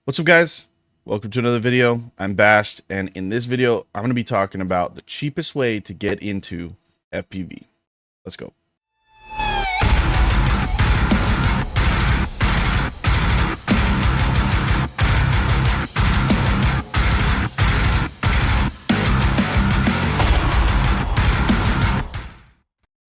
What's up, guys? Welcome to another video. I'm Bashed, and in this video I'm going to be talking about the cheapest way to get into FPV. Let's go.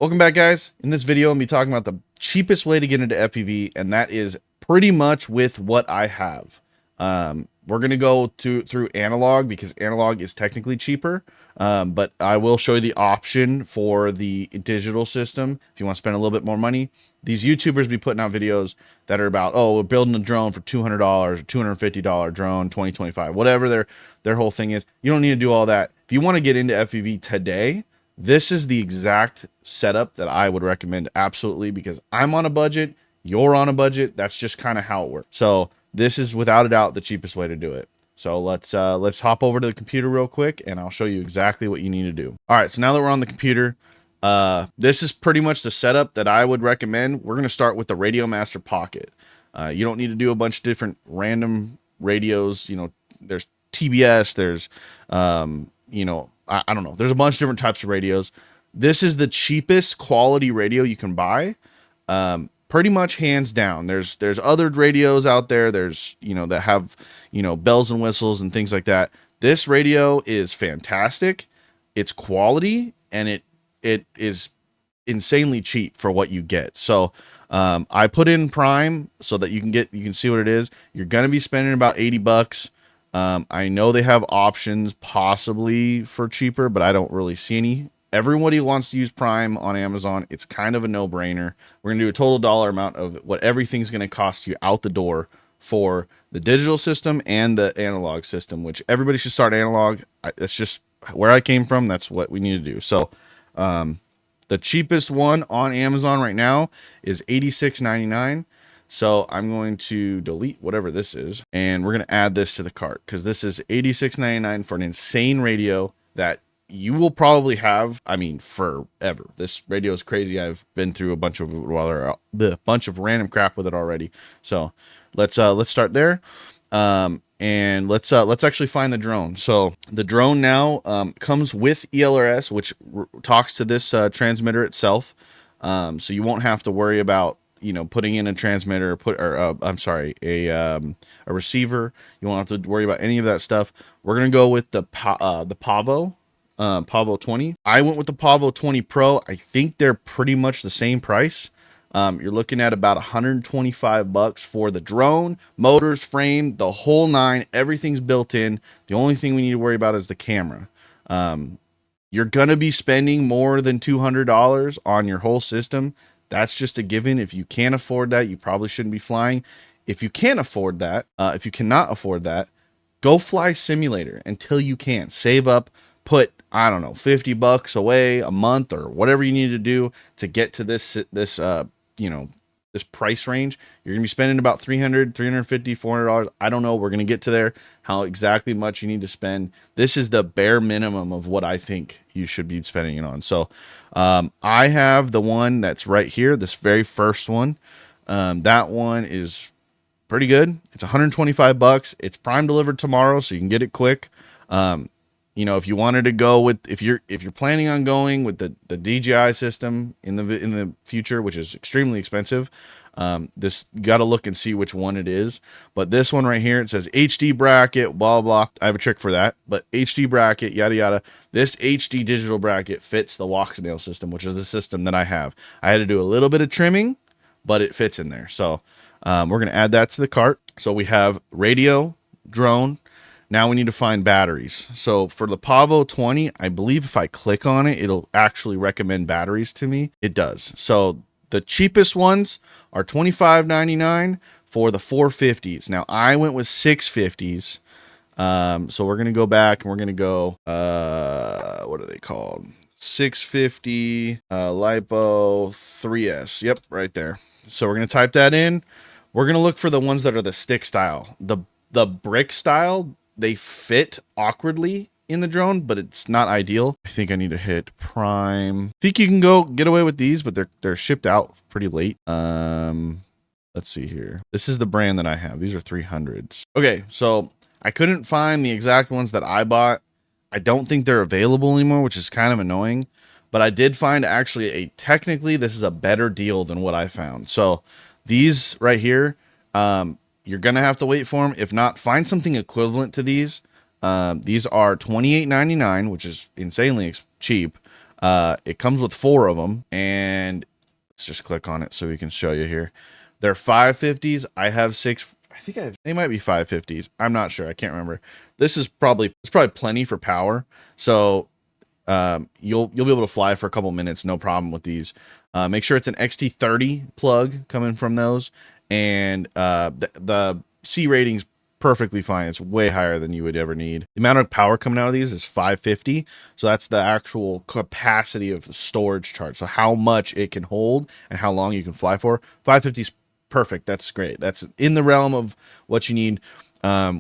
Welcome back, guys. In this video I'm going to be talking about the cheapest way to get into FPV, and that is pretty much with what I have. We're going to go through analog because analog is technically cheaper, but I will show you the option for the digital system if you want to spend a little bit more money. These YouTubers be putting out videos that are about, oh, we're building a drone for $200 or $250 drone 2025, whatever their whole thing is. You don't need to do all that. If you want to get into FPV today, this is the exact setup that I would recommend, absolutely, because I'm on a budget, you're on a budget. That's just kind of how it works. So this is without a doubt the cheapest way to do it. So let's hop over to the computer real quick and I'll show you exactly what you need to do. All right, so now that we're on the computer, this is pretty much the setup that I would recommend. We're going to start with the Radiomaster Pocket. You don't need to do a bunch of different random radios. You know, there's TBS, there's, you know, I don't know. There's a bunch of different types of radios. This is the cheapest quality radio you can buy. Pretty much hands down. There's other radios out there. There's, you know, that have, you know, bells and whistles and things like that. This radio is fantastic. It's quality and it is insanely cheap for what you get. So, I put in Prime so that you can see what it is. You're going to be spending about 80 bucks. I know they have options possibly for cheaper, but I don't really see any. Everybody wants to use Prime on Amazon. It's kind of a no-brainer. We're going to do a total dollar amount of what everything's going to cost you out the door for the digital system and the analog system, which everybody should start analog. It's just where I came from. That's what we need to do. So, the cheapest one on Amazon right now is $86.99. So I'm going to delete whatever this is, and we're going to add this to the cart because this is $86.99 for an insane radio that you will probably have, I mean, forever. This radio is crazy. I've been through a bunch of random crap with it already. So let's start there. And let's actually find the drone. So the drone now comes with ELRS, which talks to this transmitter itself. So you won't have to worry about, you know, putting in a transmitter, a receiver. You won't have to worry about any of that stuff. We're gonna go with the Pavo 20. I went with the Pavo 20 Pro. I think they're pretty much the same price. You're looking at about 125 bucks for the drone, motors, frame, the whole nine. Everything's built in. The only thing we need to worry about is the camera. You're gonna be spending more than $200 on your whole system. That's just a given. If you can't afford that, you probably shouldn't be flying. If you can't afford that, if you cannot afford that, go fly simulator until you can. Save up, put, I don't know, 50 bucks away a month or whatever you need to do to get to this you know, this price range. You're going to be spending about $300, $350, $400. I don't know. We're going to get to there, how exactly much you need to spend. This is the bare minimum of what I think you should be spending it on. So, I have the one that's right here, this very first one. That one is pretty good. It's 125 bucks. It's Prime delivered tomorrow, so you can get it quick. You know, if you wanted to go with, if you're planning on going with the DJI system in the future, which is extremely expensive, this, you got to look and see which one it is. But this one right here, it says HD bracket, blah blah. I have a trick for that, but HD bracket, yada yada. This HD digital bracket fits the Walksnail system, which is the system that I have. I had to do a little bit of trimming, but it fits in there. So we're gonna add that to the cart. So we have radio, drone. Now we need to find batteries. So for the Pavo 20, I believe if I click on it, it'll actually recommend batteries to me. It does. So the cheapest ones are $25.99 for the 450s. Now I went with 650s. So we're going to go back and we're going to go, what are they called? 650 LiPo 3S. Yep, right there. So we're going to type that in. We're going to look for the ones that are the stick style. The brick style, they fit awkwardly in the drone, but it's not ideal. I think I need to hit Prime. I think you can go get away with these, but they're shipped out pretty late. Let's Let's see here. This is the brand that I have. These are 300s. Okay, so I couldn't find the exact ones that I bought. I don't think they're available anymore, which is kind of annoying. But I did find actually technically this is a better deal than what I found. So these right here, you're going to have to wait for them. If not, find something equivalent to these. These are $28.99, which is insanely cheap. It comes with 4 of them, and let's just click on it so we can show you here. They're 550s. I have 6. I think they might be 550s. I'm not sure. I can't remember. This is probably plenty for power. So you'll be able to fly for a couple minutes, no problem with these. Make sure it's an XT30 plug coming from those, and the C rating's perfectly fine. It's way higher than you would ever need. The amount of power coming out of these is 550, so that's the actual capacity of the storage charge. So how much it can hold and how long you can fly for. 550 is perfect. That's great. That's in the realm of what you need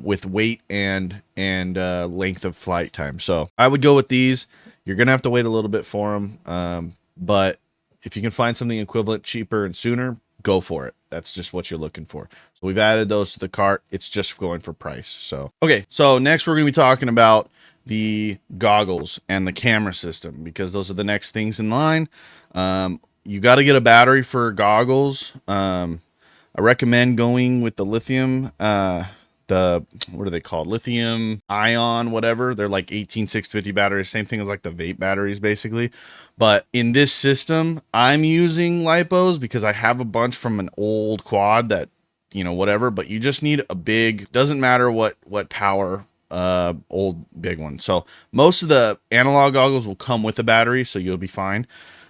with weight and length of flight time. So I would go with these. You're gonna have to wait a little bit for them, but if you can find something equivalent, cheaper and sooner, go for it. That's just what you're looking for. So we've added those to the cart. It's just going for price. So okay, so next we're gonna be talking about the goggles and the camera system, because those are the next things in line. You got to get a battery for goggles. I recommend going with the lithium. What are they called? Lithium ion, whatever. They're like 18650 batteries. Same thing as like the vape batteries, basically. But in this system, I'm using lipos because I have a bunch from an old quad that, whatever. But you just need a big, doesn't matter what power, old big one. So most of the analog goggles will come with a battery, so you'll be fine.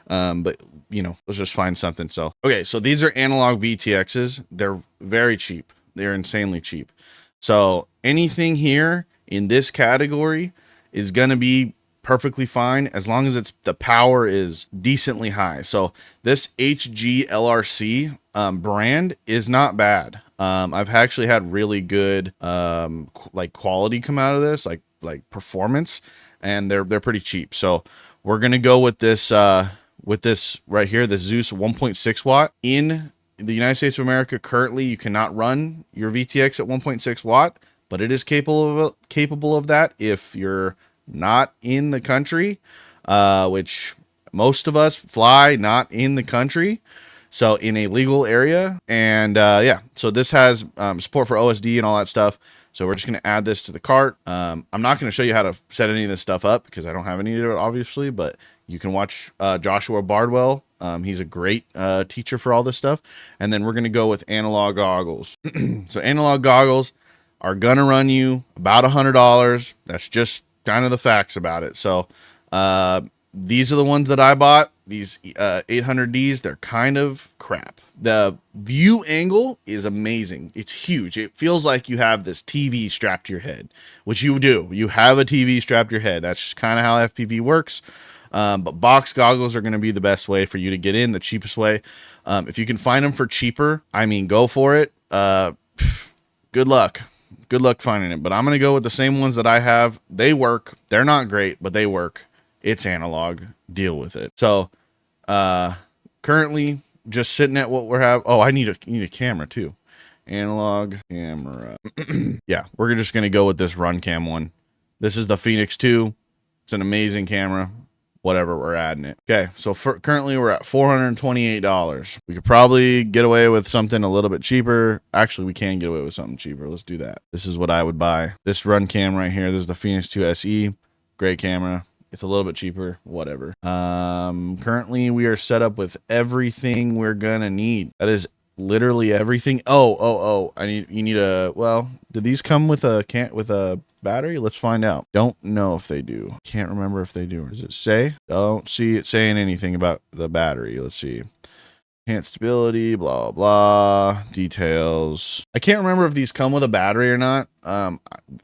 But let's just find something. So, okay. So these are analog VTXs. They're very cheap. They're insanely cheap. So anything here in this category is going to be perfectly fine as long as the power is decently high. So this HG LRC brand is not bad. I've actually had really good like quality come out of this, like performance, and they're pretty cheap. So we're gonna go with this right here, the Zeus 1.6 watt. In the United States of America, currently you cannot run your VTX at 1.6 watt, but it is capable of that if you're not in the country, which most of us fly not in the country, so in a legal area. And yeah, so this has support for OSD and all that stuff. So we're just going to add this to the cart. I'm not going to show you how to set any of this stuff up because I don't have any of it, obviously, but you can watch Joshua Bardwell. He's a great teacher for all this stuff. And then we're going to go with analog goggles. So analog goggles are going to run you about $100. That's just kind of the facts about it. So these are the ones that I bought. These 800Ds, they're kind of crap. The view angle is amazing. It's huge. It feels like you have this TV strapped to your head, which you do. You have a TV strapped to your head. That's just kind of how FPV works. But box goggles are going to be the best way for you to get in, the cheapest way. If you can find them for cheaper, I mean, go for it. Good luck. Good luck finding it. But I'm going to go with the same ones that I have. They work. They're not great, but they work. It's analog. Deal with it. So currently just sitting at what we have. Oh, I need a camera too. Analog camera. Yeah, we're just going to go with this Runcam one. This is the Phoenix 2. It's an amazing camera. Whatever, we're adding it. Okay, so currently we're at $428. We could probably get away with something a little bit cheaper. Actually, we can get away with something cheaper. Let's do that. This is what I would buy. This Runcam right here. This is the Phoenix 2 SE. Great camera. It's a little bit cheaper. Whatever. Currently we are set up with everything we're gonna need. That is literally everything. Oh. You need a, well, do these come with a battery? Let's find out. Don't know if they do. Can't remember if they do. Or does it say? Don't see it saying anything about the battery. Let's see. Enhanced stability, blah, blah, details. I can't remember if these come with a battery or not. I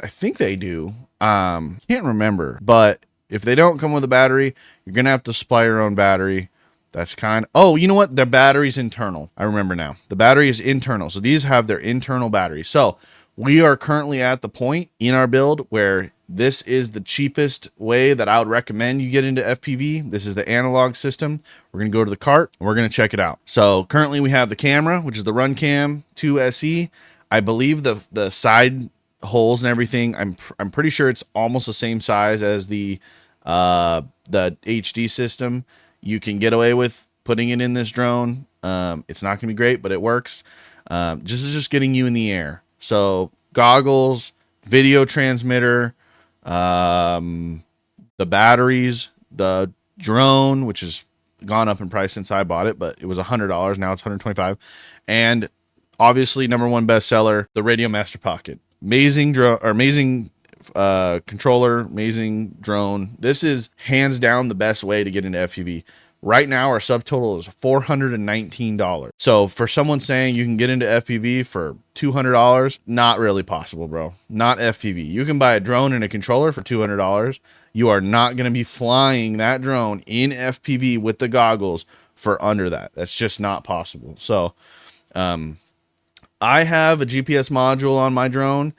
think they do. Can't remember. But if they don't come with a battery, you're going to have to supply your own battery. That's oh, you know what? The battery's internal. I remember now. The battery is internal. So these have their internal battery. So we are currently at the point in our build where this is the cheapest way that I would recommend you get into FPV. This is the analog system. We're going to go to the cart and we're going to check it out. So currently we have the camera, which is the Runcam 2 SE. I believe the side holes and everything, I'm pretty sure it's almost the same size as the HD system. You can get away with putting it in this drone. It's not going to be great, but it works. Just getting you in the air. So goggles, video transmitter, the batteries, the drone, which has gone up in price since I bought it, but it was $100. Now it's $125. And obviously, #1 bestseller, the Radio Master Pocket. Amazing drone, or amazing controller, amazing drone. This is hands down the best way to get into FPV. Right now, our subtotal is $419. So for someone saying you can get into FPV for $200, not really possible, bro. Not FPV. You can buy a drone and a controller for $200. You are not going to be flying that drone in FPV with the goggles for under that. That's just not possible. So I have a GPS module on my drone.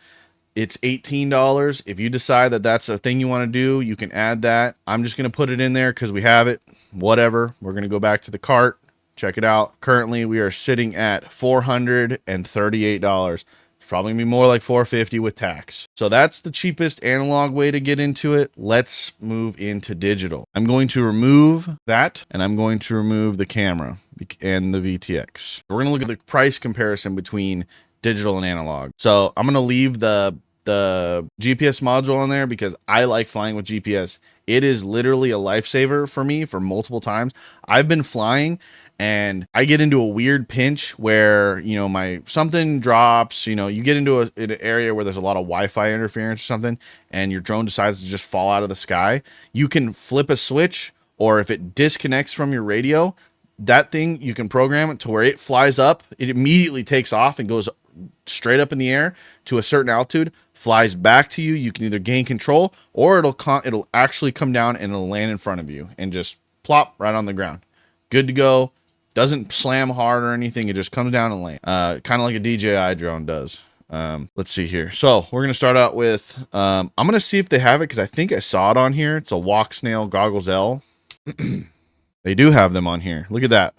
It's $18. If you decide that that's a thing you want to do, you can add that. I'm just going to put it in there because we have it. Whatever. We're going to go back to the cart. Check it out. Currently, we are sitting at $438. It's probably going to be more like $450 with tax. So that's the cheapest analog way to get into it. Let's move into digital. I'm going to remove that, and I'm going to remove the camera and the VTX. We're going to look at the price comparison between digital and analog. So I'm going to leave the GPS module on there because I like flying with GPS. It is literally a lifesaver for me for multiple times. I've been flying and I get into a weird pinch where, you know, something drops, you know, you get into an area where there's a lot of Wi-Fi interference or something, and your drone decides to just fall out of the sky. You can flip a switch, or if it disconnects from your radio, that thing, you can program it to where it flies up. It immediately takes off and goes straight up in the air to a certain altitude, flies back to you. You can either gain control, or it'll actually come down and it'll land in front of you and just plop right on the ground. Good to go. Doesn't slam hard or anything. It just comes down and lands. Kind of like a DJI drone does. Let's see here. So we're going to start out with, I'm going to see if they have it, because I think I saw it on here. It's a Walksnail Goggles L. They do have them on here. Look at that.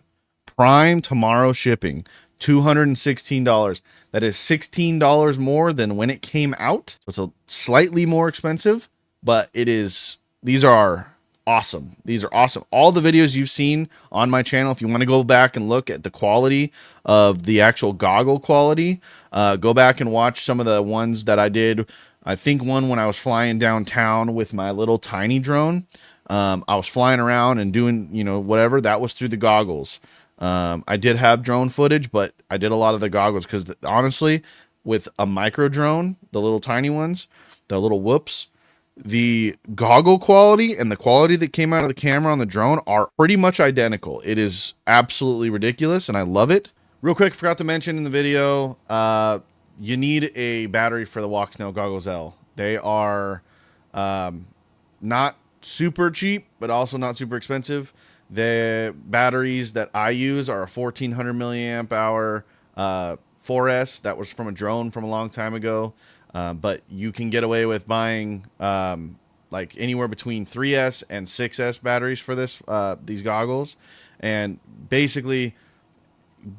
Prime tomorrow shipping. $216. That is $16 more than when it came out. So it's a slightly more expensive, but these are awesome. These are awesome. All the videos you've seen on my channel, if you want to go back and look at the quality of the actual goggle quality, go back and watch some of the ones that I did. I think one when I was flying downtown with my little tiny drone. I was flying around and doing, you know, whatever. That was through the goggles. I did have drone footage, but I did a lot of the goggles because honestly, with a micro drone, the little tiny ones, the little whoops, the goggle quality and the quality that came out of the camera on the drone are pretty much identical. It is absolutely ridiculous, and I love it. Real quick, forgot to mention in the video, you need a battery for the Walksnail Goggles L. They are not super cheap, but also not super expensive. The batteries that I use are a 1400 milliamp hour 4S. That was from a drone from a long time ago. But you can get away with buying like anywhere between 3S and 6S batteries for these goggles. And basically,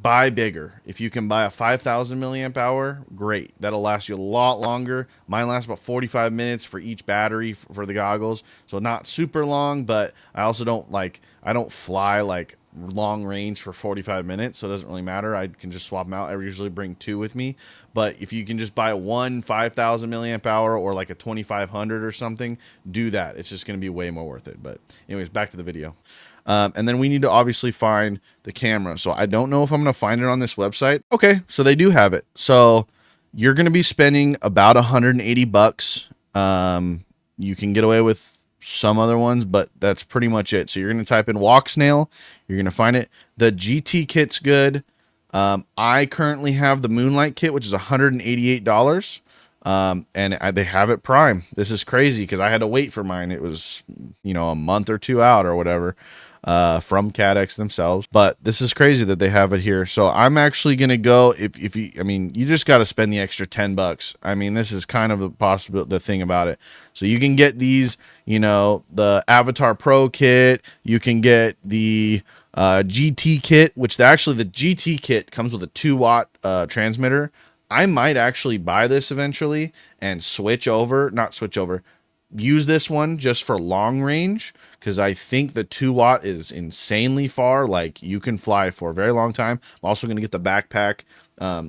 buy bigger. If you can buy a 5000 milliamp hour, great. That'll last you a lot longer. Mine lasts about 45 minutes for each battery for the goggles. So not super long, but I also don't fly like long range for 45 minutes, so it doesn't really matter. I can just swap them out. I usually bring two with me. But if you can just buy one 5000 milliamp hour or like a 2500 or something, do that. It's just going to be way more worth it. But anyways, back to the video. And then we need to obviously find the camera. So I don't know if I'm going to find it on this website. Okay, so they do have it. So you're going to be spending about $180. You can get away with some other ones, but that's pretty much it. So you're going to type in Walksnail. You're going to find it. The GT kit's good. I currently have the Moonlight kit, which is $188. And they have it Prime. This is crazy because I had to wait for mine. It was, you know, a month or two out or whatever. from CADX themselves. But this is crazy that they have it here. So I'm actually going to go, if you, I mean, you just got to spend the extra $10. I mean, this is kind of a possible, the thing about it. So you can get these, you know, the Avatar Pro kit, you can get the GT kit, which actually the GT kit comes with a 2-watt transmitter. I might actually buy this eventually and use this one just for long range, because I think the 2-watt is insanely far. Like, you can fly for a very long time. I'm also going to get the backpack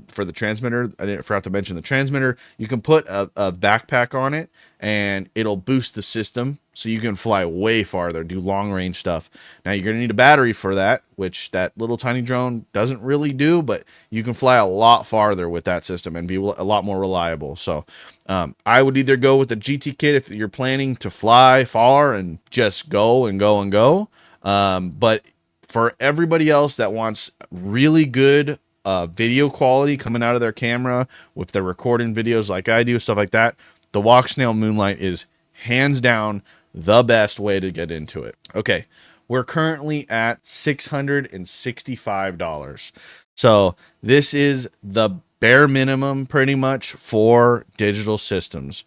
for the transmitter. I forgot to mention the transmitter. You can put a backpack on it and it'll boost the system so you can fly way farther, do long range stuff. Now you're going to need a battery for that, which that little tiny drone doesn't really do, but you can fly a lot farther with that system and be a lot more reliable. So I would either go with the GT kit if you're planning to fly far and just go and go and go. But for everybody else that wants really good video quality coming out of their camera, with their recording videos like I do, stuff like that, the Walksnail Moonlight is hands down the best way to get into it. Okay, we're currently at $665. So this is the bare minimum pretty much for digital systems.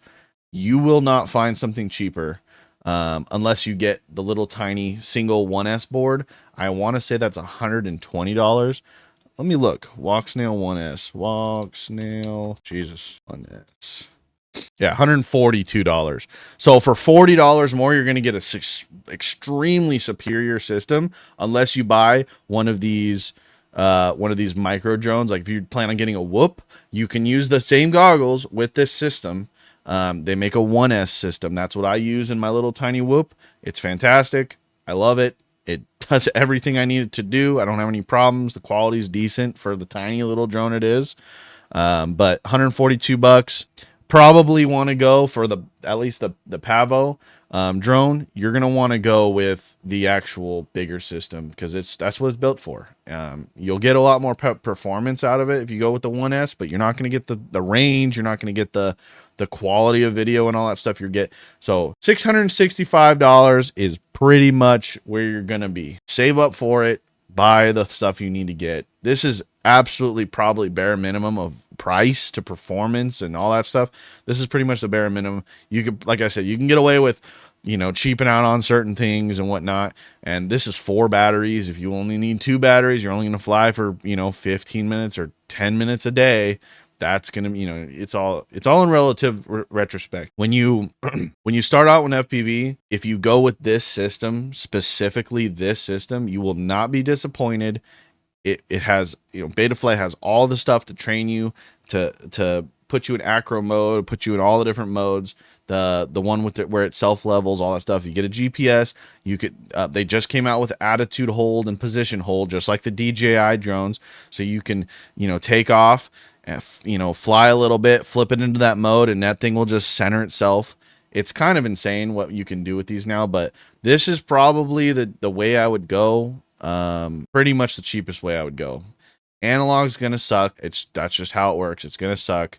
You will not find something cheaper unless you get the little tiny single 1S board. I want to say that's $120. Let me look. Walksnail 1S. Walksnail. Jesus. 1S. Yeah, $142. So for $40 more, you're going to get a extremely superior system, unless you buy one of these micro drones. Like if you plan on getting a Whoop, you can use the same goggles with this system. They make a 1S system. That's what I use in my little tiny Whoop. It's fantastic. I love it. It does everything I need it to do. I don't have any problems. The quality is decent for the tiny little drone it is. But $142. Probably want to go for at least the Pavo drone. You're gonna want to go with the actual bigger system, because that's what it's built for. You'll get a lot more performance out of it if you go with the 1S, but you're not gonna get the range. You're not gonna get the quality of video and all that stuff you get. So $665 is pretty much where you're gonna be. Save up for it. Buy the stuff you need to get. This is absolutely probably bare minimum of price to performance and all that stuff. This is pretty much the bare minimum. You could, like I said, you can get away with, you know, cheaping out on certain things and whatnot. And this is 4 batteries. If you only need 2 batteries, you're only going to fly for, you know, 15 minutes or 10 minutes a day. That's going to, you know, it's all in relative retrospect. When you start out with FPV, if you go with this system, specifically this system, you will not be disappointed. It has, you know, Betaflight has all the stuff to train you, to put you in acro mode, put you in all the different modes. The one with where it self levels, all that stuff. You get a GPS. You could they just came out with attitude hold and position hold, just like the DJI drones. So you can, you know, take off and, you know, fly a little bit, flip it into that mode, and that thing will just center itself. It's kind of insane what you can do with these now, but this is probably the way I would go. Pretty much the cheapest way I would go. Analog's gonna suck. That's just how it works. It's gonna suck.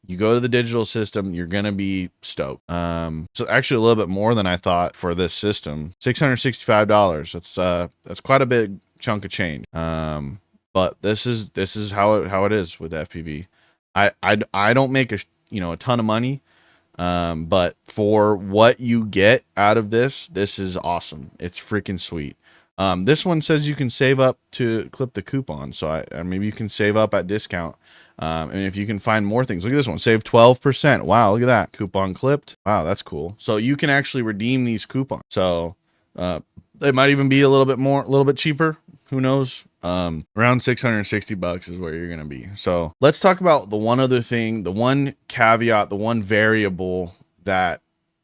You go to the digital system, you're gonna be stoked. So actually a little bit more than I thought for this system. $665. That's quite a big chunk of change. But this is how it is with FPV. I don't make a ton of money. But for what you get out of this is awesome. It's freaking sweet. This one says you can save up to clip the coupon. So maybe you can save up at discount. And if you can find more things, look at this one, save 12%. Wow. Look at that coupon clipped. Wow. That's cool. So you can actually redeem these coupons. So, they might even be a little bit cheaper. Who knows? Around $660 is where you're going to be. So let's talk about the one other thing, the one caveat, the one variable that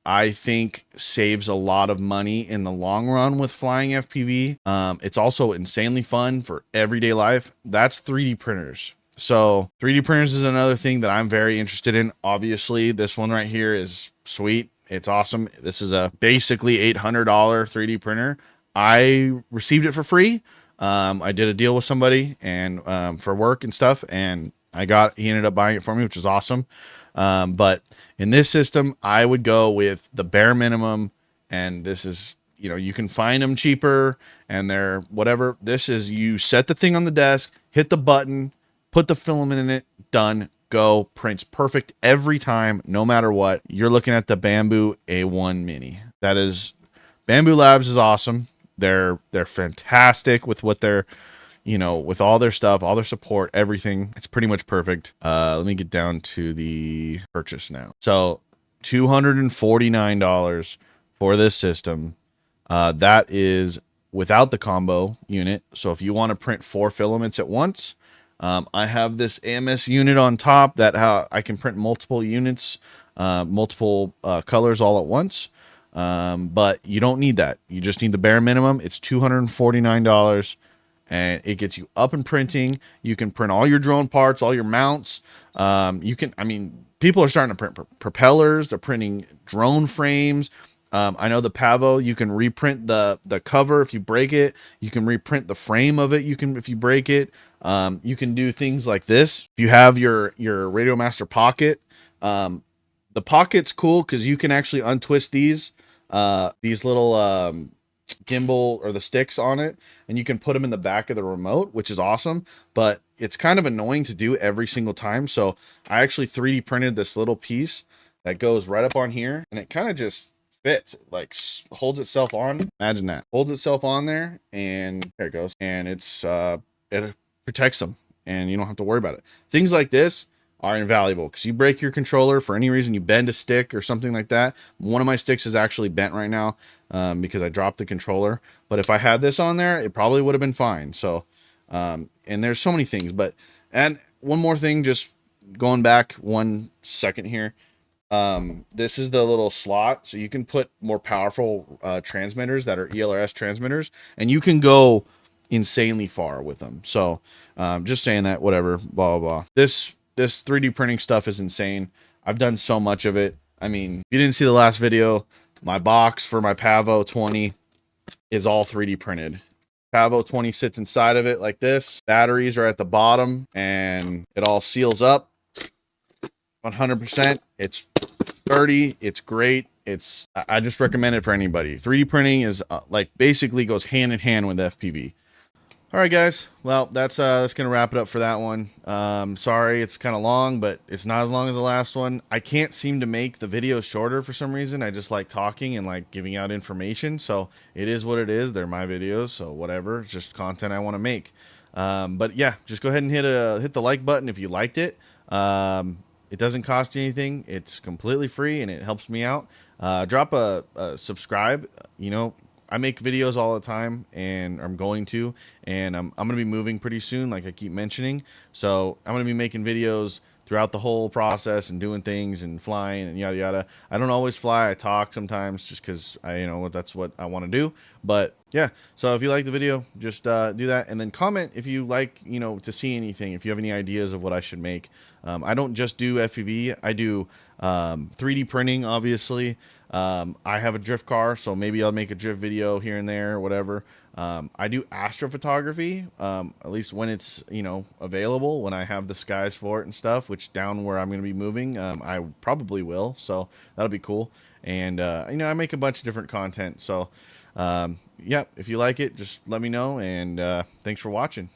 I think saves a lot of money in the long run with flying FPV. It's also insanely fun for everyday life. That's 3D printers. So 3D printers is another thing that I'm very interested in. Obviously, this one right here is sweet. It's awesome. This is a basically $800 3D printer. I received it for free. I did a deal with somebody and for work and stuff, and he ended up buying it for me, which is awesome. But in this system, I would go with the bare minimum, and this is, you know, you can find them cheaper and they're whatever. This is, you set the thing on the desk, hit the button, put the filament in it, done, go, prints perfect every time, no matter what. You're looking at the Bambu A1 Mini. That is, Bambu Labs is awesome. They're fantastic with what they're, you know, with all their stuff, all their support, everything. It's pretty much perfect. Let me get down to the purchase now. So $249 for this system. That is without the combo unit. So if you want to print 4 filaments at once, I have this AMS unit on top that I can print multiple units, multiple colors all at once. But you don't need that. You just need the bare minimum. It's $249 and it gets you up and printing. You can print all your drone parts, all your mounts. You can, I mean, people are starting to print propellers. They're printing drone frames. I know the Pavo, you can reprint the cover if you break it. You can reprint the frame of it. You can, if you break it. You can do things like this. If you have your Radiomaster pocket, the pocket's cool because you can actually untwist these little gimbal or the sticks on it, and you can put them in the back of the remote, which is awesome, but it's kind of annoying to do every single time. So I actually 3D printed this little piece that goes right up on here, and it kind of just fits, like holds itself on. Imagine that, holds itself on there, and there it goes, and it's it protects them, and you don't have to worry about it. Things like this are invaluable because you break your controller for any reason, you bend a stick or something like that. One of my sticks is actually bent right now because I dropped the controller, but if I had this on there, it probably would have been fine. So and there's so many things. But, and one more thing, just going back 1 second here, this is the little slot, so you can put more powerful transmitters that are ELRS transmitters, and you can go insanely far with them. So just saying that, whatever, blah blah blah. This 3D printing stuff is insane. I've done so much of it. I mean, if you didn't see the last video, my box for my Pavo 20 is all 3D printed. Pavo 20 sits inside of it like this. Batteries are at the bottom, and it all seals up 100%. It's sturdy. It's great. I just recommend it for anybody. 3D printing is like basically goes hand in hand with FPV. All right, guys. Well, that's gonna wrap it up for that one. Sorry, it's kind of long, but it's not as long as the last one. I can't seem to make the videos shorter for some reason. I just like talking and like giving out information, so it is what it is. They're my videos, so whatever. It's just content I want to make. But yeah, just go ahead and hit the like button if you liked it. It doesn't cost you anything. It's completely free, and it helps me out. Drop a subscribe. You know, I make videos all the time, and I'm going to, and I'm going to be moving pretty soon, like I keep mentioning. So I'm going to be making videos throughout the whole process and doing things and flying and yada yada. I don't always fly. I talk sometimes just because that's what I want to do. But yeah, so if you like the video, just do that, and then comment if you like, to see anything. If you have any ideas of what I should make. I don't just do FPV. I do 3D printing, obviously. I have a drift car, so maybe I'll make a drift video here and there or whatever. I do astrophotography, at least when it's, available, when I have the skies for it and stuff, which down where I'm going to be moving, I probably will. So that'll be cool. And, I make a bunch of different content. So, yeah, if you like it, just let me know. And thanks for watching.